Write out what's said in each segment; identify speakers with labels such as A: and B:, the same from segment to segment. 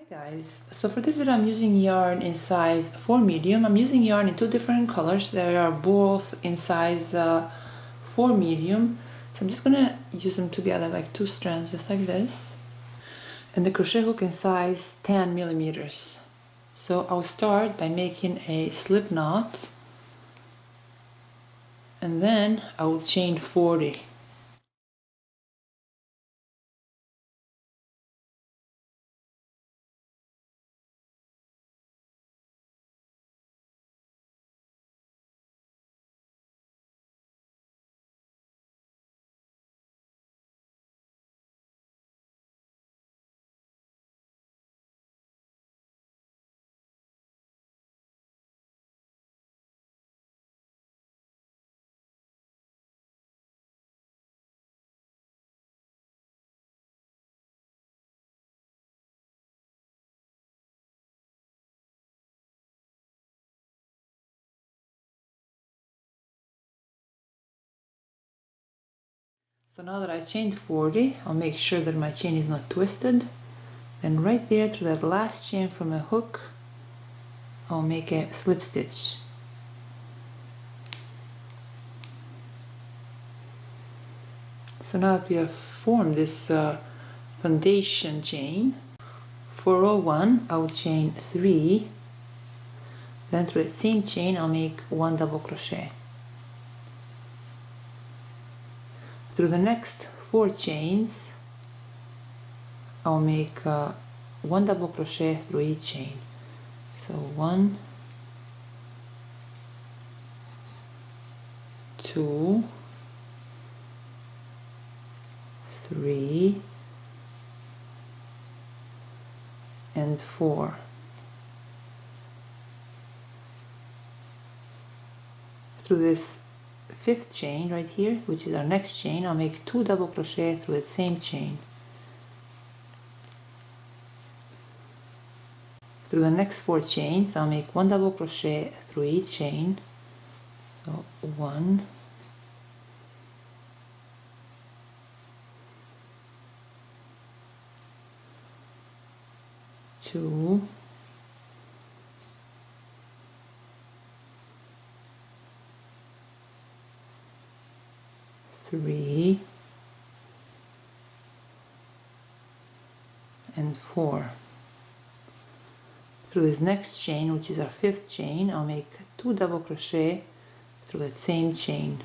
A: Guys, so for this video I'm using yarn in size 4 medium. I'm using yarn in two different colors. They are both in size 4 medium. So I'm just gonna use them together like two strands just like this. And the crochet hook in size 10 millimeters. So I'll start by making a slip knot and then I will chain 40. So now that I chained 40, I'll make sure that my chain is not twisted. Then right there through that last chain from a hook, I'll make a slip stitch. So now that we have formed this foundation chain, for row 1 I will chain 3, then through that same chain I'll make 1 double crochet. Through the next 4 chains I'll make 1 double crochet through each chain. So 1, 2, 3 and 4. Through this 5th chain right here, which is our next chain, I'll make 2 double crochet through the same chain. Through the next 4 chains I'll make 1 double crochet through each chain. So 1, 2, 3 and 4. Through this next chain, which is our 5th chain, I'll make 2 double crochet through that same chain.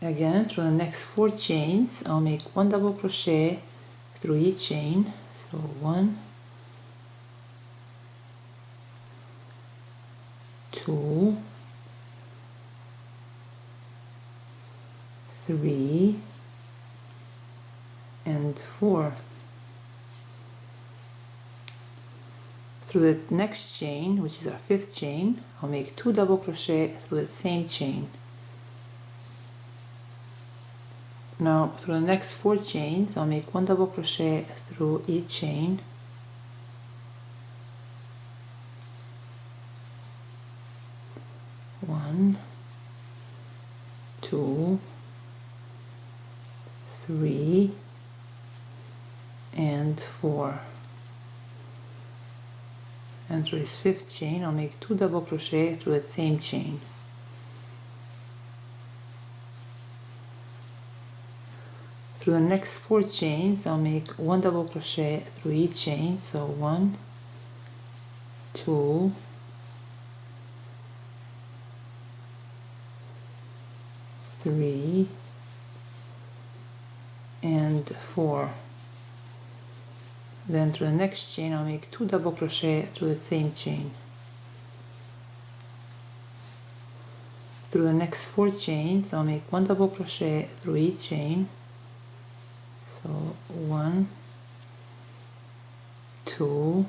A: Again, through the next 4 chains I'll make 1 double crochet through each chain. So 1, 2, 3 and 4. Through the next chain, which is our 5th chain, I'll make 2 double crochet through the same chain. Now through the next 4 chains I'll make 1 double crochet through each chain. One, 2, 3 and 4. And through this 5th chain I'll make 2 double crochet through that same chain. Through the next 4 chains I'll make 1 double crochet through each chain. So 1, 2, 3 and 4. Then through the next chain I'll make 2 double crochet through the same chain. Through the next 4 chains I'll make 1 double crochet through each chain. So 1, 2,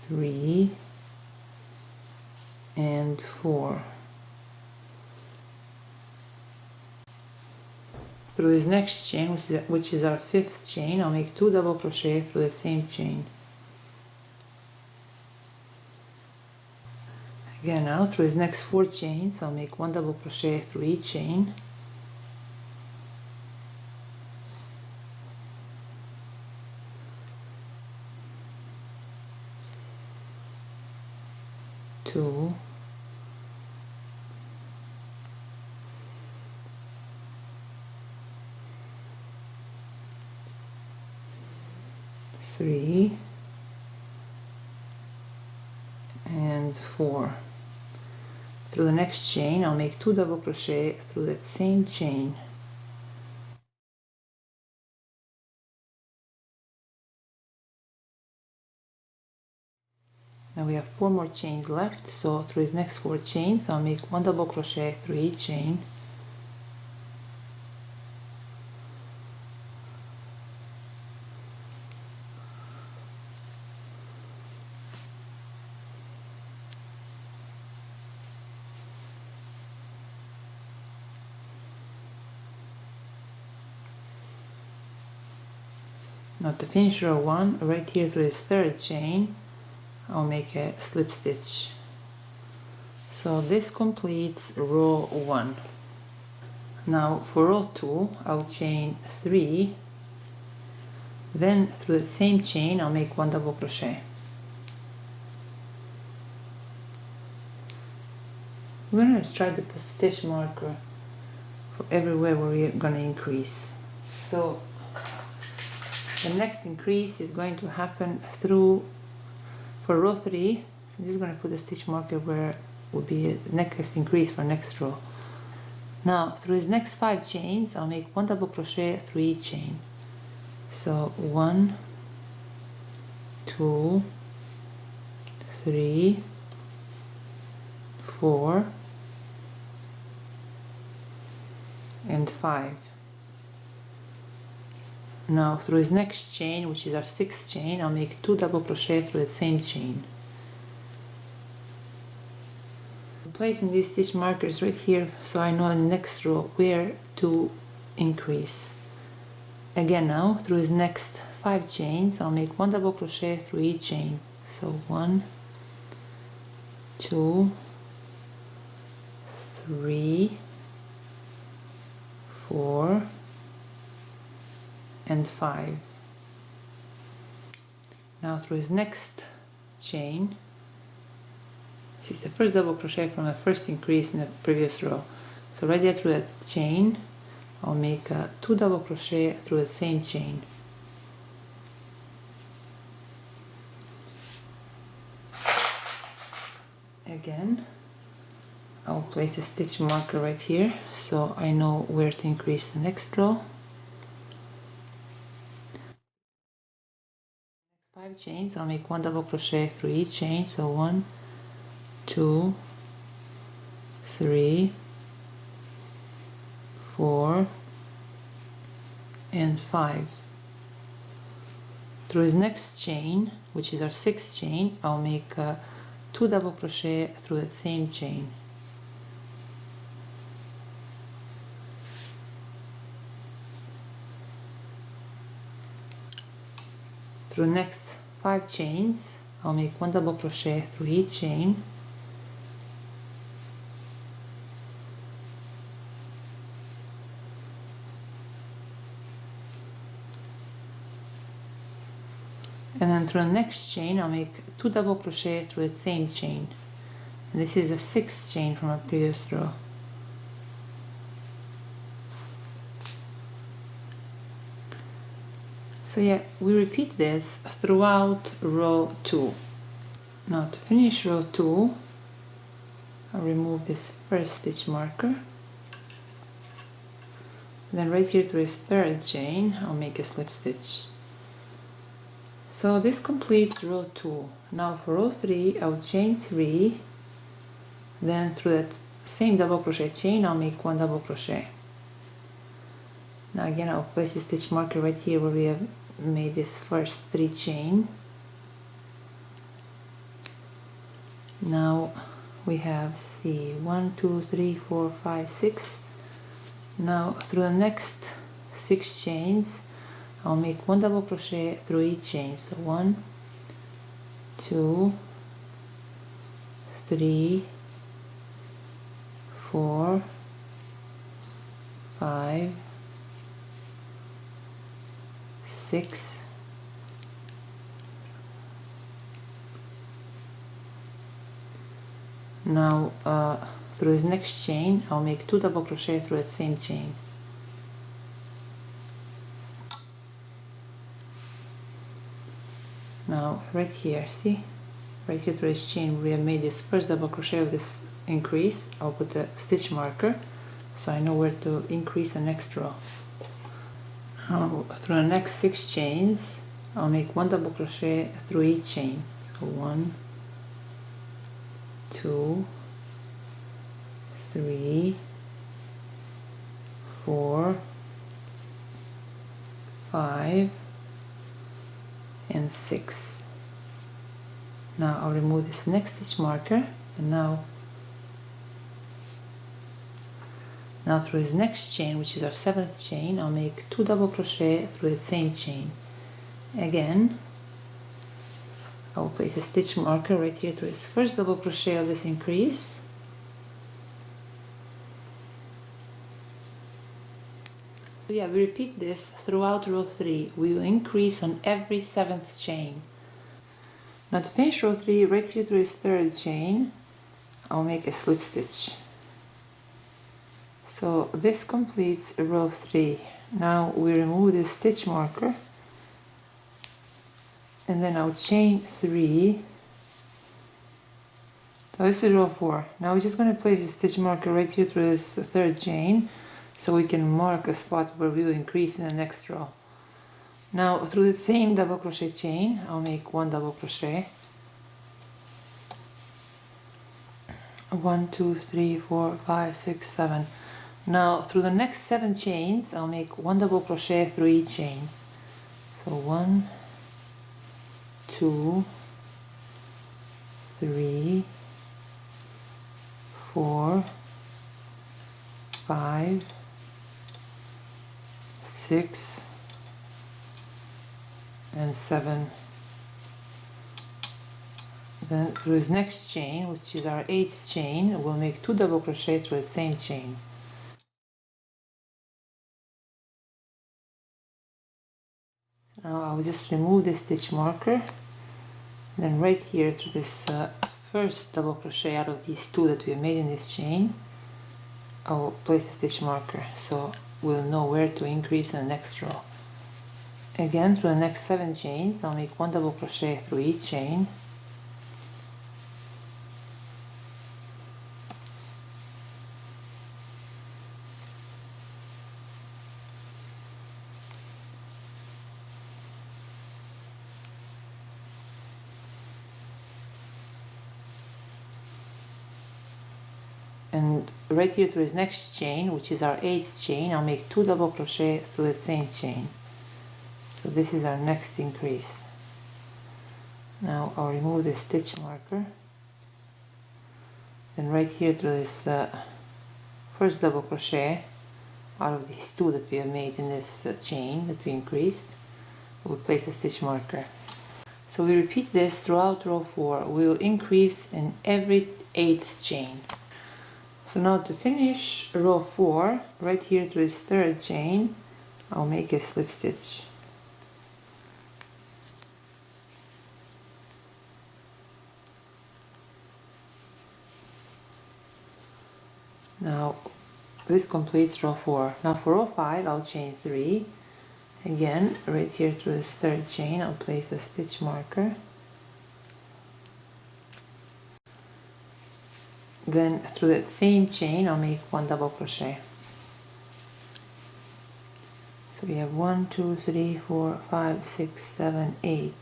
A: 3 and 4. Through this next chain, which is our 5th chain, I'll make 2 double crochet through the same chain. Again, now through these next 4 chains I'll make 1 double crochet through each chain. 2, 3 and 4. Through the next chain I'll make 2 double crochet through that same chain. Now we have 4 more chains left, so through these next 4 chains I'll make 1 double crochet through each chain. Now to finish row 1, right here through this third chain, I'll make a slip stitch. So this completes row 1. Now for row 2, I'll chain 3, then through the same chain I'll make 1 double crochet. We're going to try to put stitch marker for everywhere where we're going to increase. So the next increase is going to happen through, for row 3, so I'm just going to put a stitch marker where will be the next increase for next row. Now through these next 5 chains I'll make 1 double crochet through each chain. So 1, 2, 3, 4 and 5. Now through this next chain, which is our 6th chain, I'll make 2 double crochet through the same chain. I'm placing these stitch markers right here so I know in the next row where to increase. Again now, through these next 5 chains, I'll make 1 double crochet through each chain. So 1, 2, 3, 4 and 5. Now through this next chain, this is the first double crochet from the first increase in the previous row. So right there through that chain, I'll make 2 double crochet through the same chain. Again, I'll place a stitch marker right here so I know where to increase the next row. 5 chains, I'll make 1 double crochet through each chain. So 1, 2, 3, 4 and 5. Through this next chain, which is our 6th chain, I'll make 2 double crochet through the same chain. Through the next 5 chains, I'll make 1 double crochet through each chain. And then through the next chain, I'll make 2 double crochet through the same chain. And this is the 6th chain from our previous row. So yeah, we repeat this throughout row 2. Now to finish row 2, I'll remove this first stitch marker. Then right here to this 3rd chain, I'll make a slip stitch. So this completes row 2. Now for row 3, I'll chain 3, then through that same double crochet chain, I'll make 1 double crochet. Now again, I'll place a stitch marker right here where we have made this first 3 chain. Now we have, see, 1, 2, 3, 4, 5, 6. Now through the next 6 chains, I'll make 1 double crochet through each chain. So 1, 2, 3, 4, 5, 6, 7, Now through this next chain I'll make 2 double crochet through that same chain. Now right here, see, right here through this chain we have made this first double crochet of this increase. I'll put a stitch marker so I know where to increase the next row. Now through the next 6 chains I'll make 1 double crochet through each chain. So 1, 2, 3, 4, 5, and 6. Now I'll remove this next stitch marker, and now through this next chain, which is our 7th chain, I'll make 2 double crochet through the same chain. Again, I will place a stitch marker right here through this first double crochet of this increase. So yeah, we repeat this throughout row 3. We will increase on every 7th chain. Now to finish row 3, right here through this 3rd chain, I'll make a slip stitch. So this completes row 3. Now we remove this stitch marker, and then I'll chain 3. So this is row 4. Now we're just going to place a stitch marker right here through this 3rd chain, so we can mark a spot where we will increase in the next row. Now through the same double crochet chain I'll make 1 double crochet. 1, 2, 3, 4, 5, 6, 7. Now through the next 7 chains I'll make 1 double crochet through each chain. So 1, 2, 3, 4, 5, 6, and 7. Then through this next chain, which is our 8th chain, we'll make 2 double crochet through the same chain. Now I will just remove this stitch marker. Then right here to this first double crochet out of these 2 that we have made in this chain, I will place a stitch marker so we'll know where to increase in the next row. Again, through the next 7 chains I'll make 1 double crochet through each chain. And right here through this next chain, which is our 8th chain, I'll make 2 double crochet through the same chain. So this is our next increase. Now I'll remove the stitch marker. Then right here through this first double crochet out of these 2 that we have made in this chain that we increased, we'll place a stitch marker. So we repeat this throughout row 4. We will increase in every 8th chain. So now to finish row 4, right here through this 3rd chain, I'll make a slip stitch. Now this completes row 4. Now for row 5 I'll chain 3. Again, right here through this 3rd chain I'll place a stitch marker. Then through that same chain I'll make 1 double crochet. So we have 1, 2, 3, 4, 5, 6, 7, 8.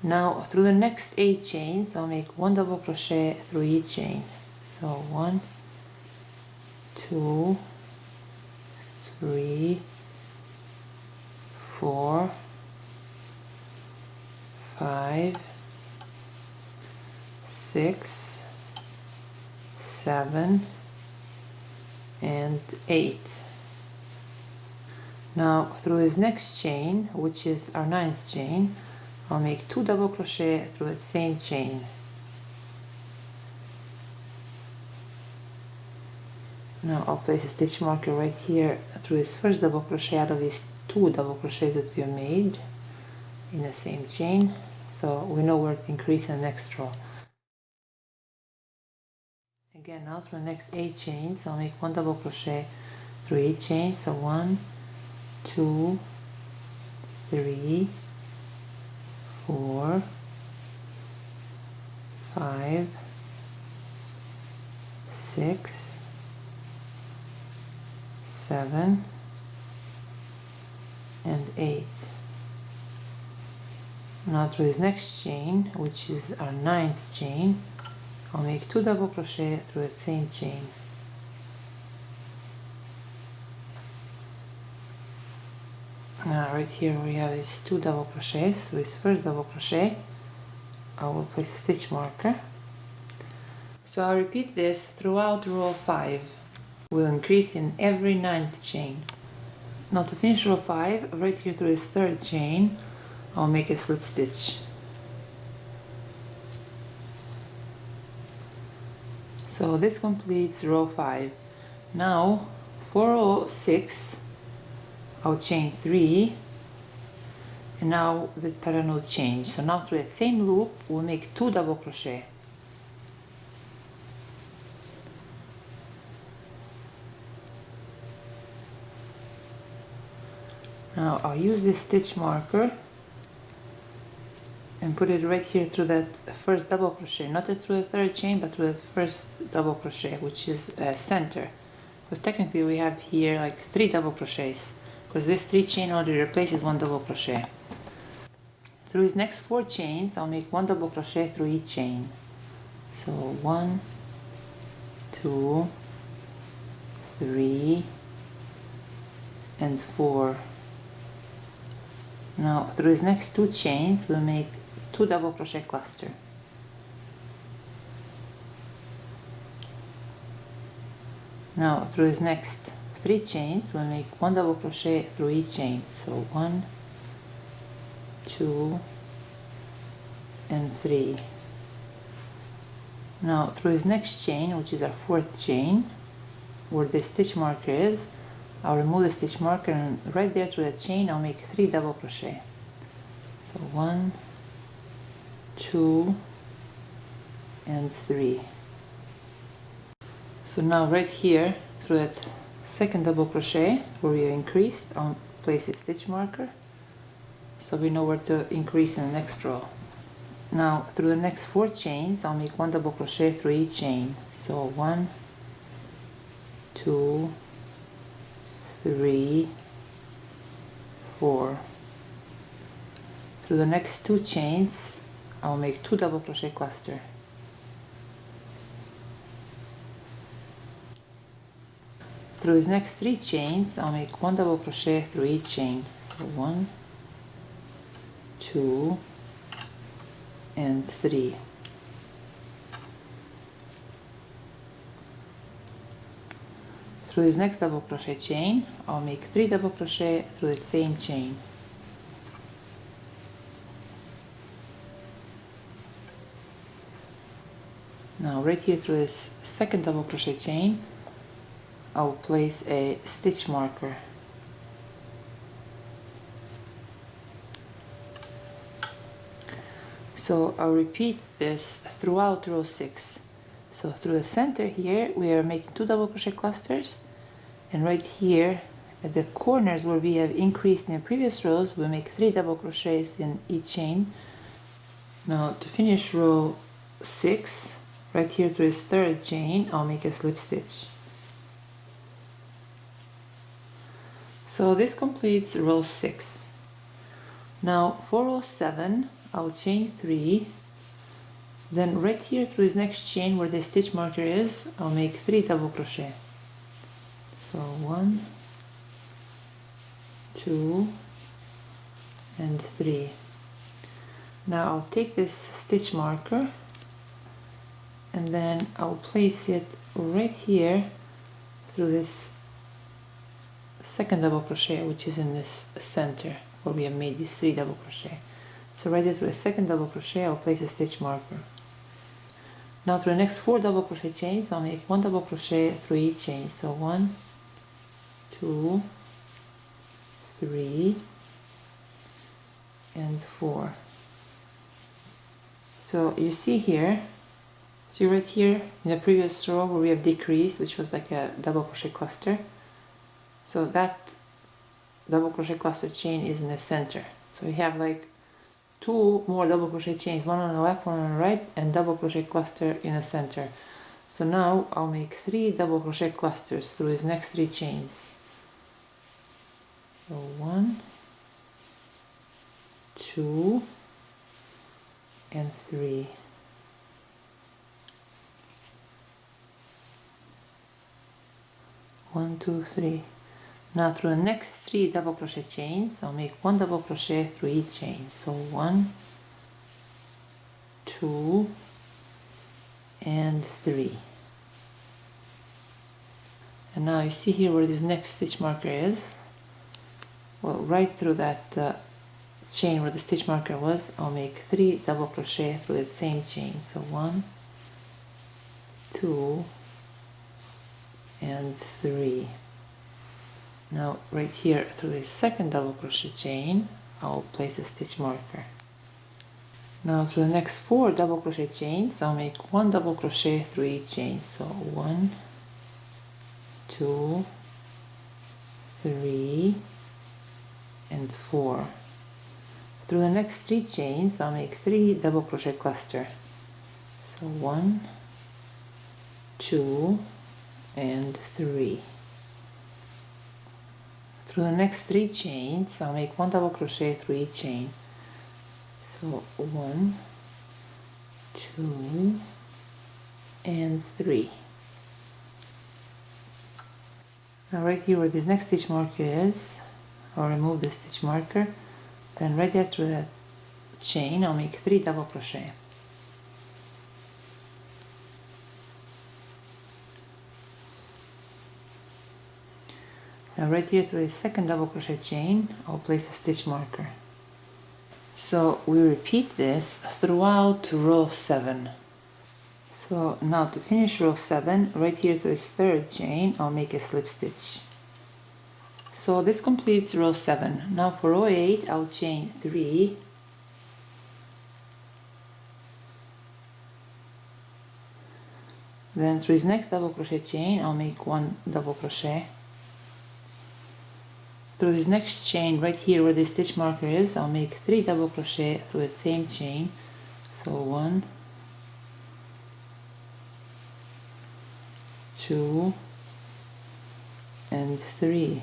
A: Now through the next 8 chains I'll make 1 double crochet through each chain. So 1, 2, 3, 4, 5, 6, 7, and 8. Now through this next chain, which is our 9th chain, I'll make 2 double crochet through the same chain. Now I'll place a stitch marker right here through this first double crochet out of these 2 double crochets that we have made in the same chain, so we know where to increase in the next row. Again, now through the next 8 chains, I'll make 1 double crochet through 8 chains. So 1, 2, 3, 4, 5, 6, 7, and 8. Now through this next chain, which is our 9th chain, I'll make 2 double crochet through that same chain. Now right here we have these 2 double crochets. So this first double crochet, I will place a stitch marker. So I'll repeat this throughout row 5. We'll increase in every 9th chain. Now to finish row 5, right here through this 3rd chain, I'll make a slip stitch. So this completes row 5. Now for row 6, I'll chain 3, and now the pattern will change. So now through that same loop, we'll make 2 double crochet. Now I'll use this stitch marker and put it right here through that first double crochet, not through the 3rd chain, but through the first double crochet, which is center. Because technically we have here like 3 double crochets, because this 3 chain already replaces 1 double crochet. Through these next 4 chains, I'll make 1 double crochet through each chain. So 1, 2, 3, and 4. Now through these next 2 chains, we'll make 2 double crochet cluster. Now through these next 3 chains, we'll make 1 double crochet through each chain. So 1, 2, and 3. Now through this next chain, which is our 4th chain, where the stitch marker is, I'll remove the stitch marker, and right there through that chain I'll make 3 double crochet. So 1, 2, and 3. So now right here through that 2nd double crochet where we increased, I'll place a stitch marker so we know where to increase in the next row. Now through the next 4 chains, I'll make 1 double crochet through each chain. So 1, 2, 3, 4. Through the next 2 chains, I'll make 2 double crochet cluster. Through these next 3 chains, I'll make 1 double crochet through each chain. So 1, 2, and 3. Through this next double crochet chain, I'll make 3 double crochet through the same chain. Now right here through this 2nd double crochet chain, I'll place a stitch marker. So I'll repeat this throughout row 6. So through the center here, we are making 2 double crochet clusters, and right here at the corners where we have increased in the previous rows, we make 3 double crochets in each chain. Now to finish row 6, right here through this 3rd chain, I'll make a slip stitch. So this completes row 6. Now for row 7, I'll chain 3. Then right here through this next chain where the stitch marker is, I'll make 3 double crochet. So 1, 2, and 3. Now I'll take this stitch marker and then I'll place it right here through this 2nd double crochet, which is in this center where we have made these 3 double crochet. So right there through the 2nd double crochet, I'll place a stitch marker. Now through the next 4 double crochet chains, I'll make 1 double crochet through each chain. So 1, 2, 3, and 4. So you see here See right here in the previous row where we have decreased, which was like a double crochet cluster, so that double crochet cluster chain is in the center. So we have like 2 more double crochet chains, one on the left, one on the right, and double crochet cluster in the center. So now I'll make 3 double crochet clusters through these next 3 chains. So 1, 2, and 3. One, two, three. Now through the next 3 double crochet chains, I'll make 1 double crochet through each chain. So 1, 2, and 3. And now you see here where this next stitch marker is. Well, right through that chain where the stitch marker was, I'll make 3 double crochet through that same chain. So 1, 2, and 3. Now right here through the second double crochet chain, I'll place a stitch marker. Now through the next 4 double crochet chains, I'll make 1 double crochet through each chain. So 1, 2, 3, and 4. Through the next 3 chains, I'll make 3 double crochet cluster. So 1, 2, and 3. Through the next 3 chains, I'll make 1 double crochet through each chain. So 1, 2, and 3. Now right here where this next stitch marker is, I'll remove the stitch marker. Then right there through that chain, I'll make 3 double crochet. Now right here through the second double crochet chain, I'll place a stitch marker. So we repeat this throughout row 7. So now to finish row 7, right here through this third chain, I'll make a slip stitch. So this completes row 7. Now for row 8, I'll chain 3. Then through this next double crochet chain, I'll make 1 double crochet. Through this next chain right here where the stitch marker is, I'll make 3 double crochet through that same chain. So 1, 2, and 3.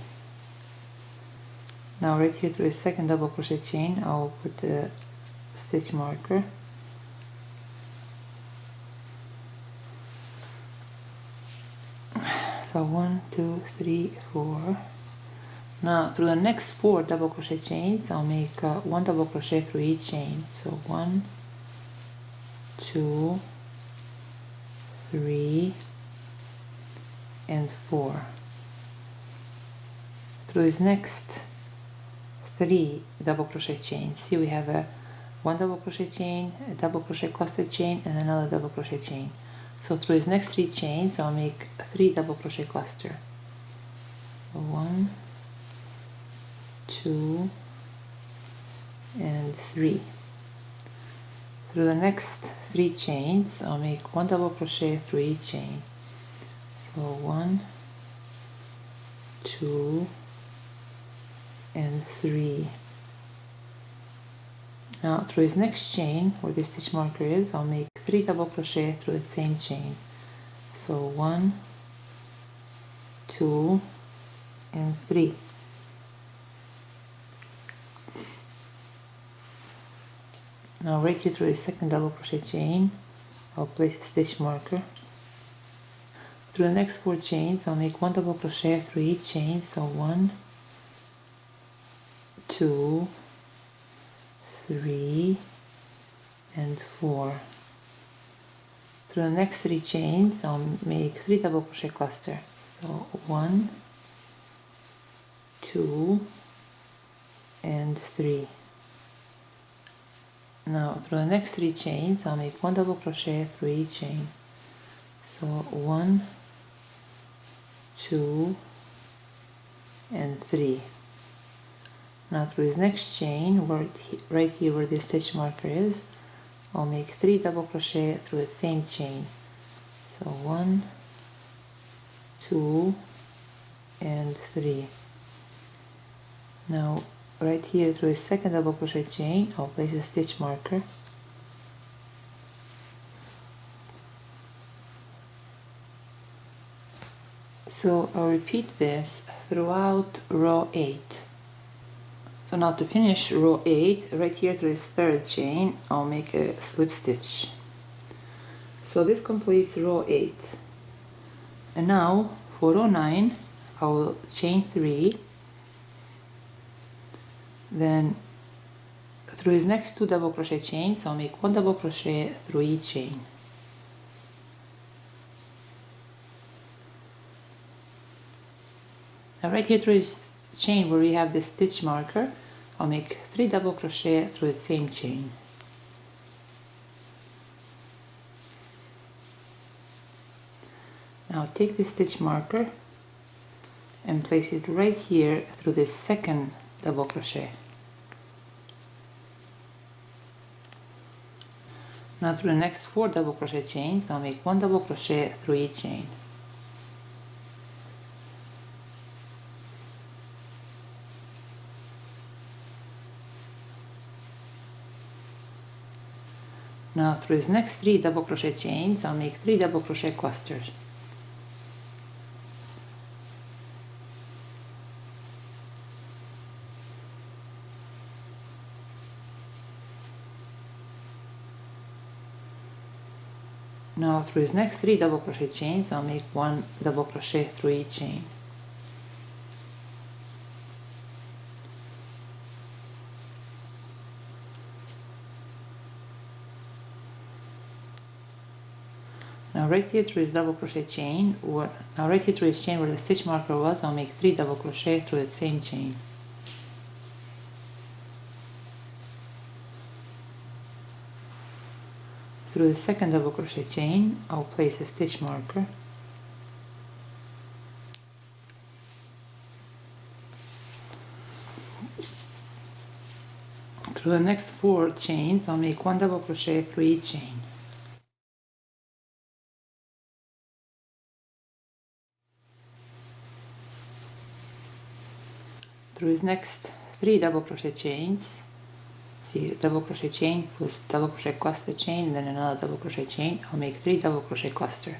A: Now right here through the second double crochet chain, I'll put the stitch marker. So 1, 2, 3, 4. Now through the next 4 double crochet chains, I'll make 1 double crochet through each chain. So 1, 2, 3, and 4. Through this next 3 double crochet chains, see we have a 1 double crochet chain, a double crochet cluster chain, and another double crochet chain. So through these next 3 chains, I'll make 3 double crochet cluster. 1, 2, and 3. Through the next 3 chains, I'll make 1 double crochet through each chain. So 1, 2, and 3. Now through this next chain where the stitch marker is, I'll make 3 double crochet through the same chain. So 1, 2, and 3. Now right here through the second double crochet chain, I'll place a stitch marker. Through the next 4 chains, I'll make 1 double crochet through each chain. So 1, 2, 3, and 4. Through the next 3 chains, I'll make 3 double crochet cluster. So 1, 2, and 3. Now through the next 3 chains, I'll make 1 double crochet through each chain. So 1, 2, and 3. Now through this next chain, right here where the stitch marker is, I'll make 3 double crochet through the same chain. So 1, 2 and 3. Now right here through a second double crochet chain, I'll place a stitch marker. So I'll repeat this throughout row 8. So now to finish row 8, right here through this third chain, I'll make a slip stitch. So this completes row 8. And now for row 9, I will chain 3, then through his next 2 double crochet chains, I'll make 1 double crochet through each chain. Now right here through his chain where we have the stitch marker, I'll make 3 double crochet through the same chain. Now take the stitch marker and place it right here through the second double crochet. Now through the next 4 double crochet chains, I'll make 1 double crochet through each chain. Now through his next 3 double crochet chains, I'll make 3 double crochet clusters. Now through his next 3 double crochet chains, I'll make 1 double crochet through each chain. Now right here through his double crochet chain, now right here through his chain where the stitch marker was, I'll make 3 double crochet through the same chain. Through the second double crochet chain, I'll place a stitch marker. Through the next 4 chains, I'll make 1 double crochet through each chain. Through his next 3 double crochet chains, see, double crochet chain plus double crochet cluster chain and then another double crochet chain, I'll make 3 double crochet cluster.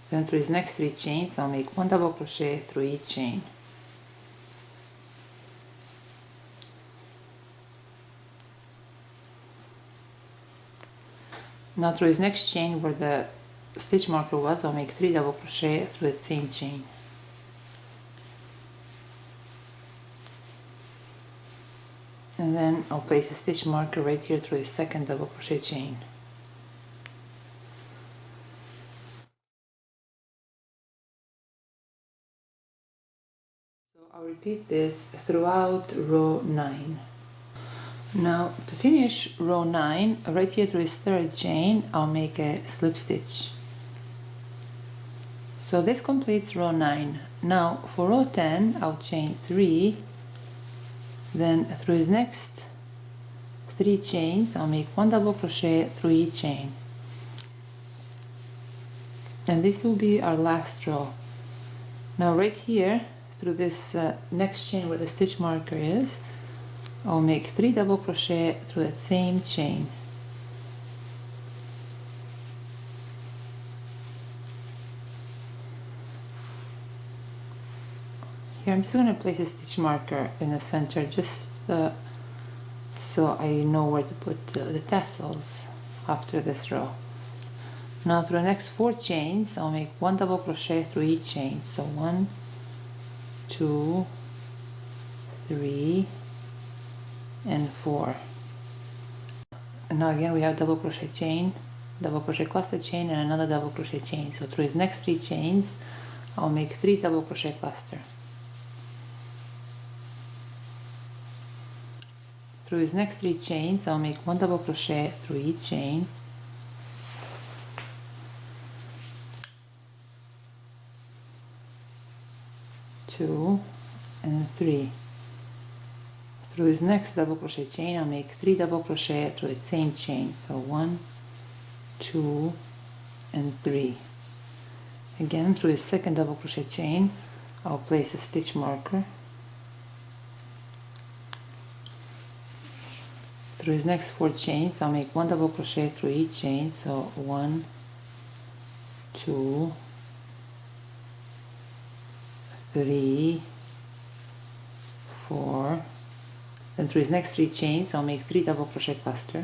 A: Then through his next 3 chains, I'll make 1 double crochet through each chain. Now through his next chain where the stitch marker was, I'll make 3 double crochet through the same chain. And then I'll place a stitch marker right here through the second double crochet chain. So I'll repeat this throughout row 9. Now to finish row 9, right here through this third chain, I'll make a slip stitch. So this completes row 9. Now for row 10, I'll chain 3, then through his next 3 chains, I'll make 1 double crochet through each chain. And this will be our last row. Now right here, through this next chain where the stitch marker is, I'll make 3 double crochet through that same chain. Here I'm just going to place a stitch marker in the center just so I know where to put the tassels after this row. Now through the next 4 chains, I'll make 1 double crochet through each chain. So 1, 2, 3, and 4. And now again we have double crochet chain, double crochet cluster chain, and another double crochet chain. So through his next 3 chains, I'll make 3 double crochet cluster. Through these next 3 chains I'll make 1 double crochet through each chain, 2 and 3. Through this next double crochet chain I'll make 3 double crochet through the same chain, so 1, 2 and 3. Again, through the second double crochet chain I'll place a stitch marker. Through these next 4 chains I'll make 1 double crochet through each chain, so 1, 2, 3, 4. Then through these next 3 chains I'll make 3 double crochet cluster.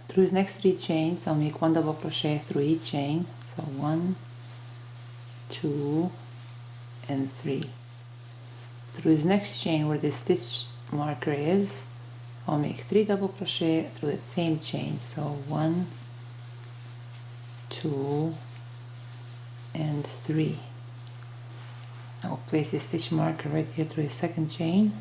A: Through these next 3 chains I'll make 1 double crochet through each chain, so 1, 2 and 3. Through this next chain where the stitch marker is, I'll make 3 double crochet through the same chain, so 1, 2 and 3. I'll place a stitch marker right here through the second chain.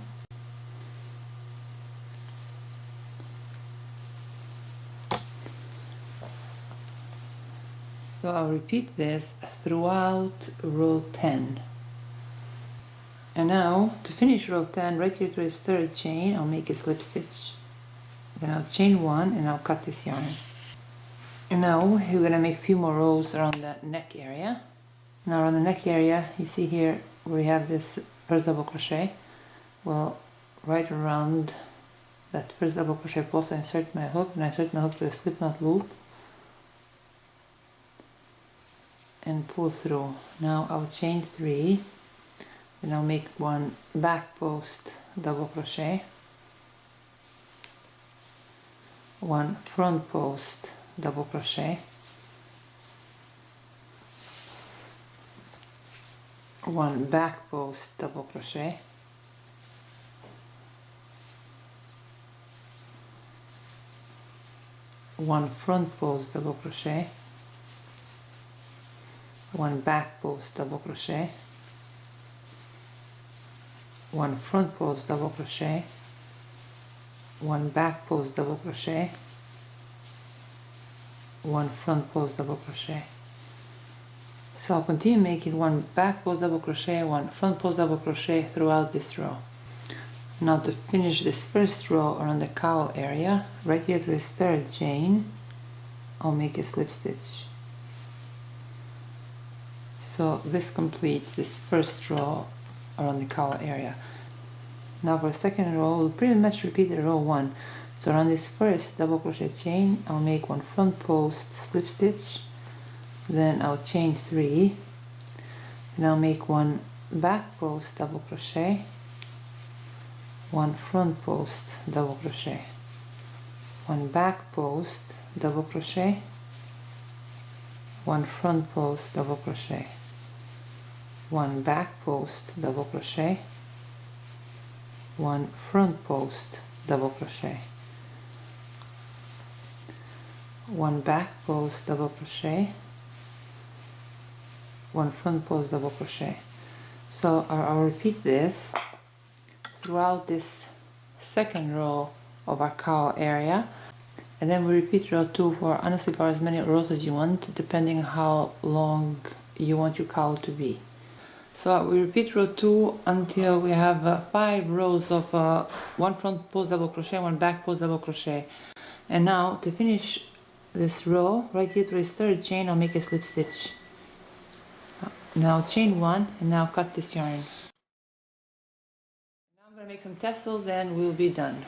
A: So I'll repeat this throughout row 10. And now to finish row 10, right here through this third chain I'll make a slip stitch. Then I'll chain 1 and I'll cut this yarn. And now we're going to make a few more rows around the neck area. Now around the neck area, you see here where we have this first double crochet. Well, right around that first double crochet post I insert my hook, and I insert my hook to the slip knot loop and pull through. Now I'll chain 3, then I'll make 1 back post double crochet, 1 front post double crochet, 1 back post double crochet, 1 front post double crochet, 1 back post double crochet, 1 front post double crochet, 1 back post double crochet, 1 front post double crochet. So I'll continue making 1 back post double crochet, 1 front post double crochet throughout this row. Now to finish this first row around the cowl area, right here to this third chain, I'll make a slip stitch. So this completes this first row around the cowl area. Now for the second row, we'll pretty much repeat the row 1. So around this first double crochet chain, I'll make 1 front post slip stitch, then I'll chain 3, and I'll make 1 back post double crochet, 1 front post double crochet, 1 back post double crochet, 1 front post double crochet, 1 back post double crochet, 1 front post double crochet, 1 back post double crochet, 1 front post double crochet. So I'll repeat this throughout this second row of our cowl area, and then we repeat row 2 for honestly for as many rows as you want, depending on how long you want your cowl to be. So we repeat row 2 until we have 5 rows of 1 front post double crochet, 1 back post double crochet. And now to finish this row, right here to this third chain, I'll make a slip stitch. Now chain 1 and now cut this yarn. Now I'm going to make some tassels and we'll be done.